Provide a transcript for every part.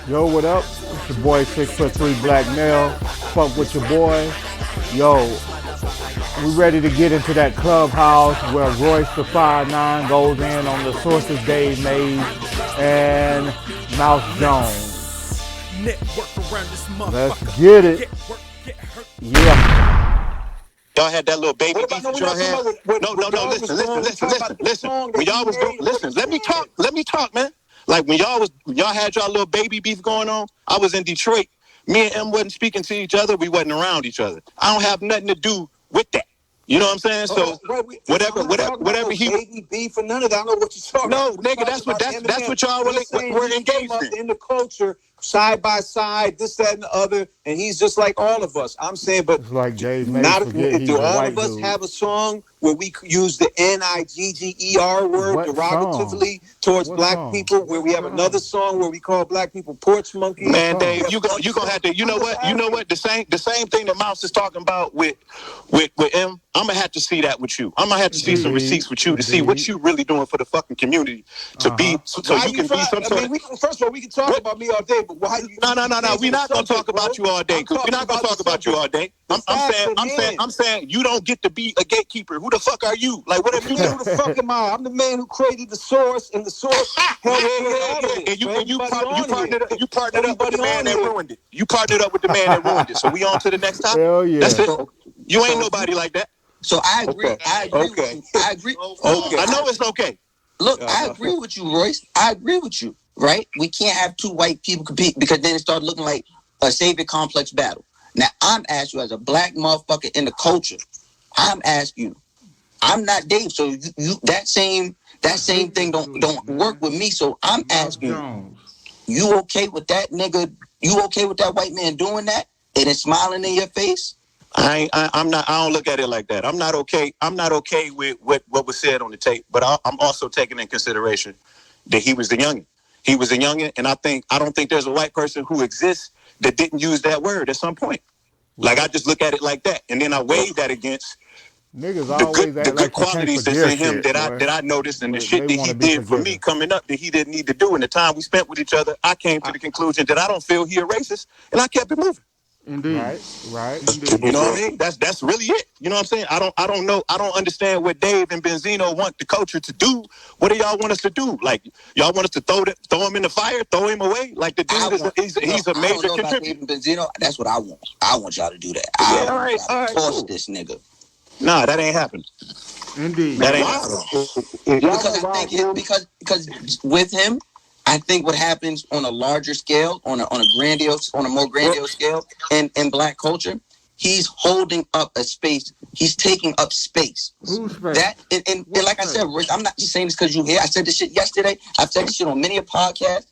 Yo, what up? It's your boy 6'3" Black Male. Fuck with your boy. Yo, we ready to get into that clubhouse where Royce the 5'9" goes in on the sources Dave made and Mouse Jones. Let's get it. Yeah. Y'all had that little baby beef that y'all had. No. Listen. When y'all was doing, listen. Let me talk, man. Like when y'all had y'all little baby beef going on. I was in Detroit. Me and M wasn't speaking to each other. We wasn't around each other. I don't have nothing to do with that. You know what I'm saying? So whatever he baby beef or none of that. I don't know what you're talking about. No, nigga, that's what y'all were engaged in the culture, side by side, this, that, and the other, and he's just like all of us. I'm saying, but it's like Dave not do all of us dude. have a song where we use the Nigger word what derogatively song? towards what black song? people, where we have another song where we call black people porch monkeys? Man, Dave, you gonna have to. You know what? The same thing that Mouse is talking about with M. I'm gonna have to see that with you. I'm gonna have to see some receipts with you to see what you really doing for the fucking community to be so you can be some sort of. First of all, we can talk about me all day, but why you? No. We're not gonna talk about you all day. We're not gonna talk about you all day. I'm saying you don't get to be a gatekeeper. Who the fuck are you? Like whatever you do. Who the fuck am I? I'm the man who created the source, and the source. And you partnered up with the man that ruined it. You partnered up with the man that ruined it. So we on to the next topic. Hell yeah. That's it. You ain't nobody like that. So I agree. Okay. I agree. Okay. With you. I agree. Okay. I know it's okay. Look, I agree with you, Royce. I agree with you. Right? We can't have two white people compete because then it started looking like a savior complex battle. Now I'm asking you as a black motherfucker in the culture. I'm asking you. I'm not Dave, so you that same thing don't work with me. So I'm asking you okay with that nigga? You okay with that white man doing that and then smiling in your face? I'm not. I don't look at it like that. I'm not okay. I'm not okay with what was said on the tape. But I'm also taking in consideration that he was the youngin. He was a youngin, and I don't think there's a white person who exists that didn't use that word at some point. Like I just look at it like that, and then I weigh that against the good qualities that's in him that I noticed, and the shit that he did for me coming up that he didn't need to do. In the time we spent with each other, I came to the conclusion that I don't feel he a racist, and I kept it moving. Indeed. Right. Indeed. You know what I mean? That's really it. You know what I'm saying? I don't know. I don't understand what Dave and Benzino want the culture to do. What do y'all want us to do? Like y'all want us to throw him in the fire, throw him away? Like the dude he's a major contributor. Benzino, that's what I want. I want y'all to do that. All right, toss this nigga. Nah, that ain't happening. Indeed. That ain't happening. Because I think because with him, I think what happens on a larger scale, on a more grandiose scale, in black culture, he's holding up a space. He's taking up space. That and like I said, Royce, I'm not just saying this because you here. I said this shit yesterday. I've said this shit on many a podcast.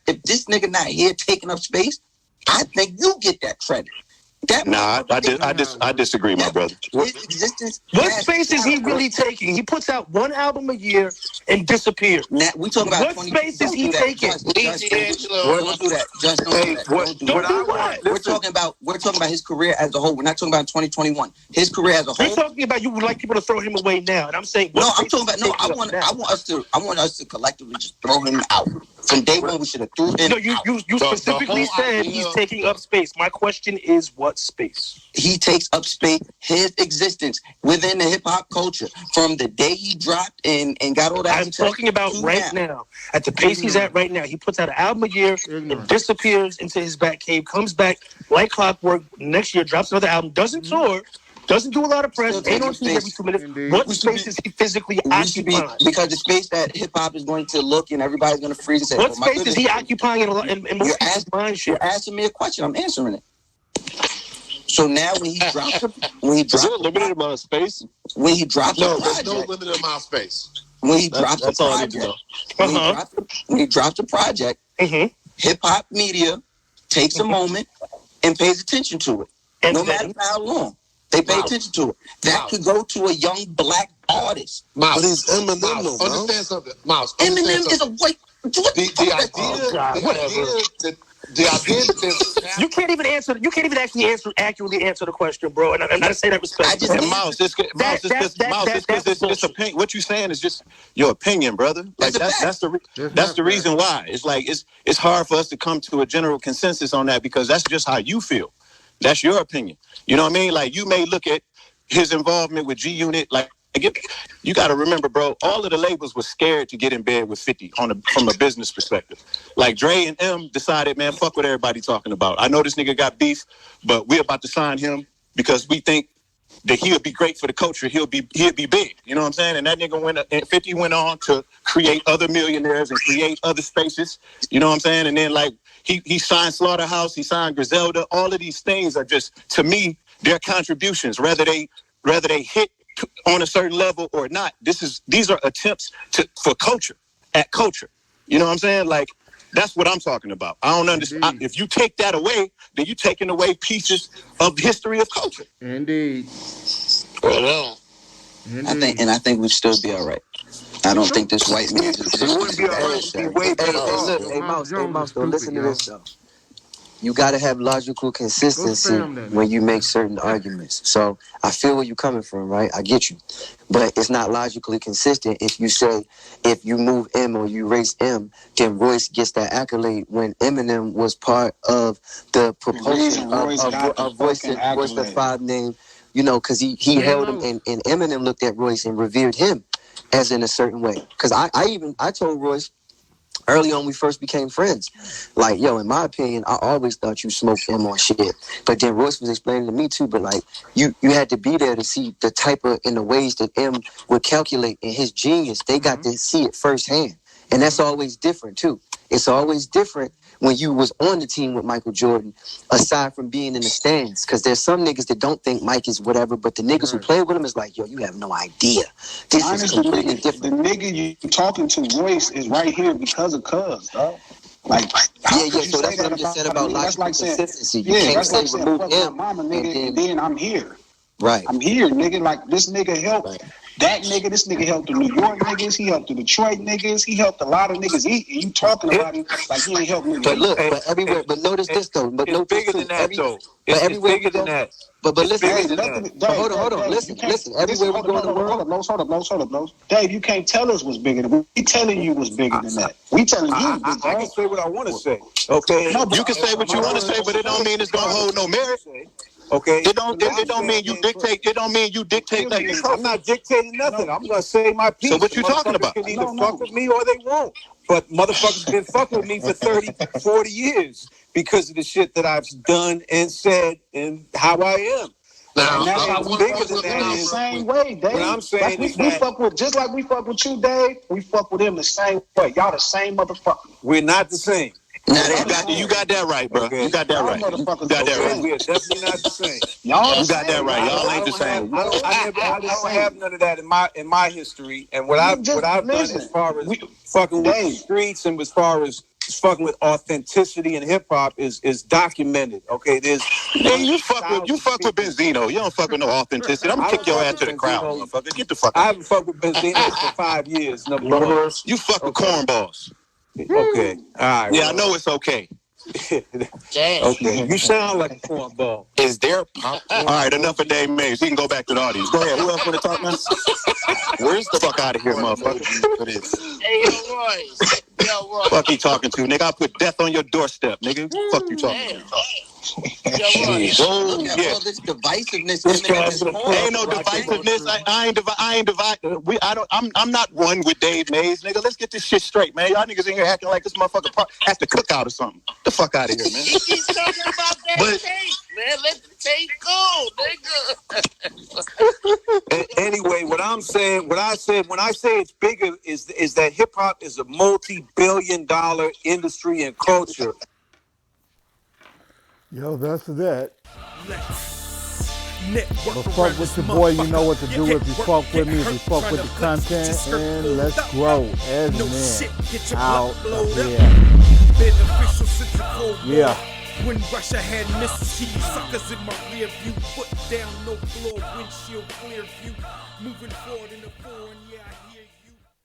If this nigga not here taking up space, I think you get that credit. I disagree, my brother. What space is he really taking? He puts out one album a year and disappears. Now, we talk about what space is he taking? Don't do that. Just don't do that. We're talking about his career as a whole. We're not talking about 2021. His career as a whole. We're talking about you would like people to throw him away now, and I'm saying I want us to collectively just throw him out. From day one, we should have threw him. No, you specifically said he's taking up space. My question is, what space? He takes up space. His existence within the hip hop culture from the day he dropped and got all that. I'm talking about right now. At the pace he's at right now, he puts out an album a year, and disappears into his back cave, comes back like clockwork. Next year, drops another album, doesn't tour. Doesn't do a lot of press. Ain't on TV every 2 minutes. Indeed. What space is he physically occupying? Because the space that hip hop is going to look and everybody's going to freeze and say, what space is he occupying in most people's mind share? You're asking me a question. I'm answering it. So now when he drops is there a limited amount of space? When he drops no, there's no limited amount of space. When he drops the project, when he drops the project, hip hop media takes a moment and pays attention to it. And no matter how long. They pay attention to it. That could go to a young black artist. Mouse. But it's Eminem, Mouse. Understand something. Mouse. Eminem is a white The idea that there's You can't even answer. You can't even accurately answer the question, bro. And I'm not saying that respectfully. And Mouse, it's opinion. What you saying is just your opinion, brother. Like that's the reason why. It's like it's hard for us to come to a general consensus on that because that's just how you feel. That's your opinion. You know what I mean? Like you may look at his involvement with G Unit like. You got to remember, bro, all of the labels were scared to get in bed with 50 from a business perspective. Like Dre and M decided, man, fuck what everybody talking about. I know this nigga got beef, but we're about to sign him because we think that he'll be great for the culture. He'll be big. You know what I'm saying? And that nigga 50 went on to create other millionaires and create other spaces. You know what I'm saying? And then like he signed Slaughterhouse, he signed Griselda. All of these things are just, to me, their contributions, whether they hit on a certain level or not. These are attempts for culture. You know what I'm saying? Like that's what I'm talking about. I don't understand. If you take that away, then you're taking away pieces of history of culture. Indeed. well, I think we'd still be all right. I don't think this white man is We wouldn't be all right. We'd be way better off. Hey, Mouse, though, listen to this, though. You got to have logical consistency when you make certain arguments. So I feel where you're coming from, right? I get you. But it's not logically consistent if you say, if you move M or you raise M, then Royce gets that accolade when Eminem was part of the propulsion of Royce the 5 name, you know, because he held him and Eminem looked at Royce and revered him as in a certain way. Because I told Royce, early on, we first became friends. Like, yo, in my opinion, I always thought you smoked M on shit. But then Royce was explaining to me too. But like, you had to be there to see the type of in the ways that M would calculate in his genius. They got to see it firsthand, and that's always different too. It's always different when you was on the team with Michael Jordan, aside from being in the stands. Because there's some niggas that don't think Mike is whatever, but the niggas who play with him is like, yo, you have no idea. This is completely different. The nigga you talking to, Royce, is right here because of Cuz, dog. Like, so that's what I'm just saying about logical consistency. You can't that's say like saying, remove fuck him, my mama, nigga, and then I'm here. Right. I'm here, nigga. Like, this nigga helped that nigga. This nigga helped the New York niggas. He helped the Detroit niggas. He helped a lot of niggas eat. And you talking about him like he ain't helping niggas. But look, but everywhere, but notice this though. But It's bigger than that, though. It's bigger than that. But listen, hold on. Listen. Everywhere we go in the world. Hold up, Los. Dave, you can't tell us what's bigger than. We telling you what's bigger than that. We telling you. I can say what I want to say. Okay. No, you can say what you want to say, but it don't mean it's gonna hold no merit. Okay. It don't mean you dictate. It don't mean you dictate that. I'm not dictating nothing. I'm gonna say my piece. So what you talking about? Can either fuck with me or they won't. But motherfuckers been fucking with me for 30, 40 years because of the shit that I've done and said and how I am. Now, And that's I how want bigger to than that The is. same way, Dave. What I'm saying like is we that fuck with, just like we fuck with you, Dave. We fuck with him the same way. Y'all the same motherfucker. we're not the same. You got that right, bro. Okay. You got that Y'all right. motherfuckers You got that Okay, right. we are definitely not the same. Y'all You got that right. Y'all ain't the same. I don't have none of that in my history, and what I've done as far as fucking with the streets and as far as fucking with authenticity in hip hop is documented. Okay, You fuck with Benzino. You don't fuck with no authenticity. I'm gonna kick your ass to the crowd, motherfucker. Get the fuck out. I haven't fucked with Benzino for 5 years. Number one. You fuck with cornballs. Okay, all right. Yeah, I know it's okay. Okay, you sound like a cornball. Is there pop? All right, enough of Dave Mays. He can go back to the audience. Go ahead. Who else want to talk now? Where's the fuck out of here, motherfucker? Hey, Royce. Royce. Fuck you talking to, nigga? I put death on your doorstep, nigga. Fuck you talking to? Royce. Oh, Look at yeah. all this divisiveness. Ain't no divisiveness. I ain't divided. I'm not one with Dave Mays, nigga. Let's get this shit straight, man. Y'all niggas in here acting like this motherfucker at the cookout or something. Get the fuck out of here, man. He keeps talking about that tape, man. Let the tape go, nigga. Anyway, what I said when I say it's bigger is that hip hop is a multi-billion-dollar industry and culture. Yo, that's that. But fuck with your boy, you know what to do if you fuck with me, if you fuck with the content, and let's grow as men out here. Yeah. When Russia had missiles, keep suckers in my rear view. Foot down, no floor, windshield clear view. Moving forward in the foreign, yeah, I hear.